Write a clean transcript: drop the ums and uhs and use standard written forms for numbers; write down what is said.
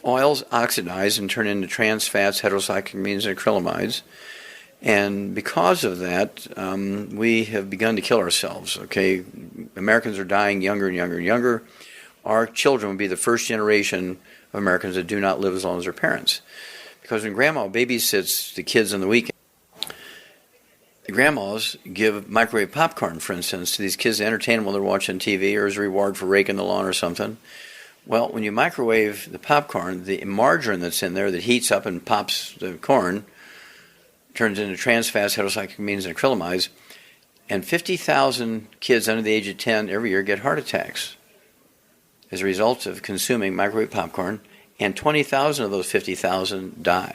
Oils oxidize and turn into trans fats, heterocyclamines, and acrylamides. And because of that, we have begun to kill ourselves, okay? Americans are dying younger and younger and younger. Our children will be the first generation of Americans that do not live as long as their parents. Because when grandma babysits the kids on the weekend, the grandmas give microwave popcorn, for instance, to these kids to entertain them while they're watching TV or as a reward for raking the lawn or something. Well, when you microwave the popcorn, the margarine that's in there that heats up and pops the corn turns into trans fats, heterocyclamines, and acrylamides, and 50,000 kids under the age of 10 every year get heart attacks as a result of consuming microwave popcorn, and 20,000 of those 50,000 die.